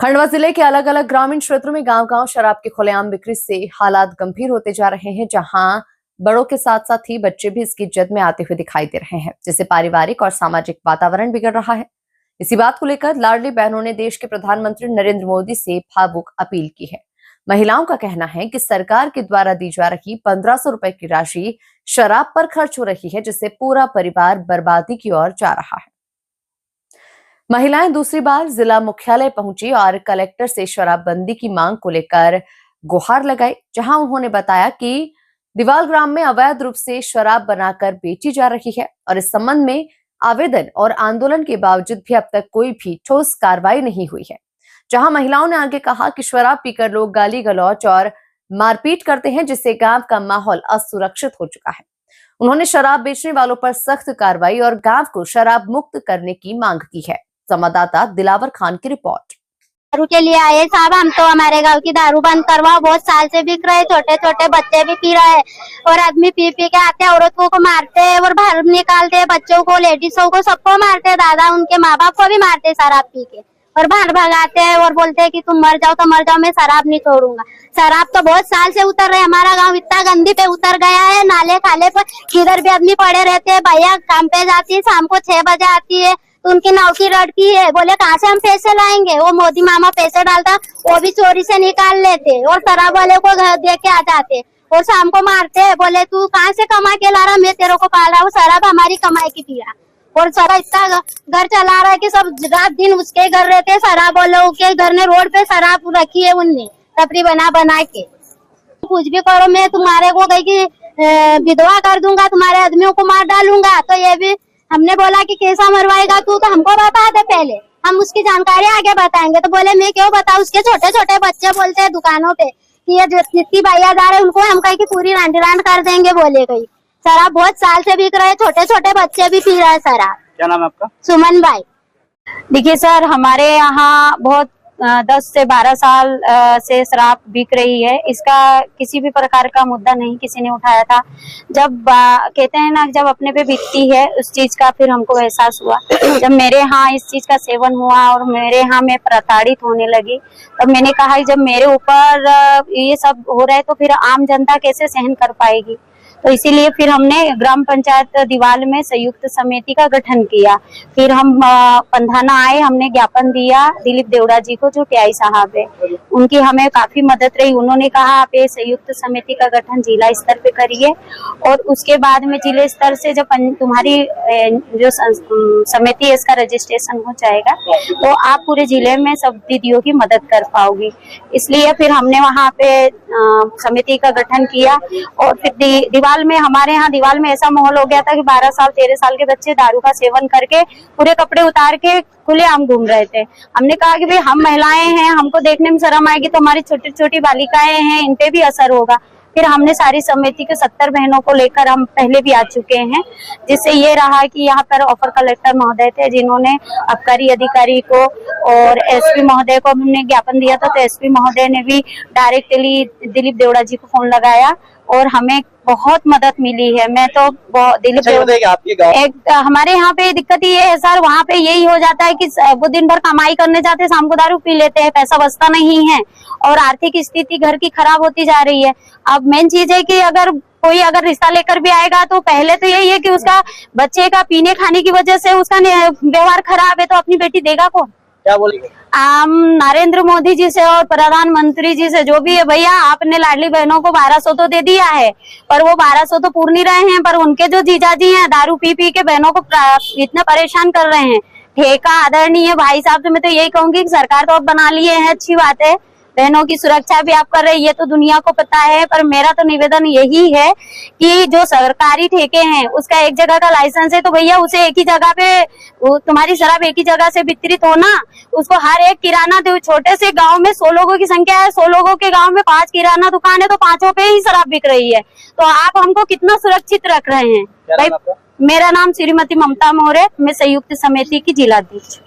खंडवा जिले के अलग अलग ग्रामीण क्षेत्रों में गांव-गांव शराब की खुलेआम बिक्री से हालात गंभीर होते जा रहे हैं, जहां बड़ों के साथ साथ ही बच्चे भी इसकी जद में आते हुए दिखाई दे रहे हैं, जिससे पारिवारिक और सामाजिक वातावरण बिगड़ रहा है। इसी बात को लेकर लाडली बहनों ने देश के प्रधानमंत्री नरेंद्र मोदी से भावुक अपील की है। महिलाओं का कहना है कि सरकार के द्वारा दी जा रही 1500 रुपए की राशि शराब पर खर्च हो रही है, जिससे पूरा परिवार बर्बादी की ओर जा रहा है। महिलाएं दूसरी बार जिला मुख्यालय पहुंची और कलेक्टर से शराबबंदी की मांग को लेकर गुहार लगाई, जहां उन्होंने बताया कि दीवाल ग्राम में अवैध रूप से शराब बनाकर बेची जा रही है और इस संबंध में आवेदन और आंदोलन के बावजूद भी अब तक कोई भी ठोस कार्रवाई नहीं हुई है। जहां महिलाओं ने आगे कहा कि शराब पीकर लोग गाली गलौज और मारपीट करते हैं, जिससे गांव का माहौल असुरक्षित हो चुका है। उन्होंने शराब बेचने वालों पर सख्त कार्रवाई और गांव को शराब मुक्त करने की मांग की है। संवाददाता दिलावर खान की रिपोर्ट। दारू के लिए आए साहब, हम तो हमारे गांव की दारू बंद करवाओ। बहुत साल से बिक रहे, छोटे छोटे बच्चे भी पी रहे हैं और आदमी पी पी के आते हैं, औरतों को मारते हैं और बाहर निकालते हैं, बच्चों को, लेडीजों को, सबको मारते हैं। दादा उनके माँ बाप को भी मारते हैं शराब पी के और बाहर भगाते हैं और बोलते हैं कि तुम मर जाओ तो मर जाओ, मैं शराब नहीं छोड़ूंगा। शराब तो बहुत साल से उतर रहे, हमारा गांव इतना गंदी पे उतर गया है। नाले खाले पर किधर भी आदमी पड़े रहते हैं। भैया काम पे जाती है, शाम को 6 बजे आती है तो उनकी नौकरी लड़की है, बोले कहाँ से हम पैसे लाएंगे। वो मोदी मामा पैसे डालता, वो भी चोरी से निकाल लेते और शराब वाले को घर दे के आ जाते और शाम को मारते हैं। बोले तू कहाँ से कमा के ला रहा, मैं तेरे को पाल रहा हूँ। शराब हमारी कमाई की पी रहा और शराब इतना घर चला रहा है कि सब रात दिन उसके घर रहते। शराब वालों के घर ने रोड पे शराब रखी है, उनने टपरी बना बना के। कुछ भी करो, मैं तुम्हारे को कहीं की विधवा कर दूंगा, तुम्हारे आदमियों को मार डालूंगा। तो ये भी हमने बोला कि कैसा मरवाएगा तू, तो हमको बता दे पहले, हम उसकी जानकारी आगे बताएंगे। तो बोले मैं क्यों बताऊं, उसके छोटे छोटे बच्चे बोलते हैं दुकानों पे कि ये जितनी भैया जा रहे उनको हम कहीं की पूरी रांड रांड कर देंगे। बोले गई शराब बहुत साल से बिक रहे, छोटे छोटे बच्चे भी पी रहे शराब। क्या नाम है आपका? सुमन भाई। देखिए सर, हमारे यहाँ बहुत 10 से 12 साल से शराब बिक रही है। इसका किसी भी प्रकार का मुद्दा नहीं किसी ने उठाया था। जब कहते हैं ना, जब अपने पे बीतती है उस चीज का फिर हमको एहसास हुआ। जब मेरे यहाँ इस चीज का सेवन हुआ और मेरे यहाँ मैं प्रताड़ित होने लगी, तब मैंने कहा जब मेरे ऊपर ये सब हो रहा है तो फिर आम जनता कैसे सहन कर पाएगी। तो इसीलिए फिर हमने ग्राम पंचायत दीवाल में संयुक्त समिति का गठन किया। फिर हम पंधाना आए, हमने ज्ञापन दिया दिलीप देवड़ा जी को, जो टीआई साहब है। उनकी हमें काफी मदद रही। उन्होंने कहा आप ये संयुक्त समिति का गठन जिला स्तर पे करिए और उसके बाद में जिले स्तर से जब तुम्हारी जो समिति है इसका रजिस्ट्रेशन हो जाएगा तो आप पूरे जिले में सब दीदियों की मदद कर पाओगी। इसलिए फिर हमने वहाँ पे समिति का गठन किया और फिर हमारे यहाँ दीवाल में ऐसा माहौल हो गया था कि 12 साल 13 साल के बच्चे दारू का सेवन करके पूरे कपड़े उतार के खुलेआम घूम रहे थे। हमने कहा कि भाई हम महिलाएं हैं, हमको देखने में शर्म आएगी तो हमारी छोटी छोटी बालिकाएं हैं, इन पे भी असर होगा। फिर हमने सारी समिति के 70 बहनों को लेकर हम पहले भी आ चुके हैं, जिससे ये रहा कि यहाँ पर अपर कलेक्टर महोदय थे जिन्होंने आबकारी अधिकारी को और एसपी महोदय को हमने ज्ञापन दिया था। तो एसपी महोदय ने भी डायरेक्टली दिलीप देवड़ा जी को फोन लगाया और हमें बहुत मदद मिली है। मैं तो दिलीप हमारे यहाँ पे दिक्कत ये है सर, वहाँ पे यही हो जाता है कि वो दिन भर कमाई करने जाते हैं, शाम को दारू पी लेते हैं, पैसा बचता नहीं है और आर्थिक स्थिति घर की खराब होती जा रही है। अब मेन चीज है कि अगर कोई रिश्ता लेकर भी आएगा तो पहले तो यही है कि उसका बच्चे का पीने खाने की वजह से उसका व्यवहार खराब है, तो अपनी बेटी देगा कौन? क्या बोलेंगे? नरेंद्र मोदी जी से और प्रधानमंत्री जी से, जो भी है भैया, आपने लाडली बहनों को 1200 तो दे दिया है, पर वो 1200 तो पूर नहीं रहे हैं। पर उनके जो जीजाजी हैं दारू पी पी के बहनों को इतना परेशान कर रहे हैं। ठेका आदरणीय भाई साहब से मैं तो यही कहूंगी कि सरकार तो अब बना लिए हैं, अच्छी बात है, बहनों की सुरक्षा भी आप कर रहे हैं, ये तो दुनिया को पता है। पर मेरा तो निवेदन यही है कि जो सरकारी ठेके हैं उसका एक जगह का लाइसेंस है तो भैया उसे एक ही जगह पे, तुम्हारी शराब एक ही जगह से वितरित हो ना। उसको हर एक किराना, छोटे से गांव में 100 लोगों की संख्या है, 100 लोगों के गांव में 5 किराना दुकान है तो 5 पे ही शराब बिक रही है। तो आप हमको कितना सुरक्षित रख रहे हैं भाई? मेरा नाम श्रीमती ममता मौर्य, मैं संयुक्त समिति की जिलाध्यक्ष।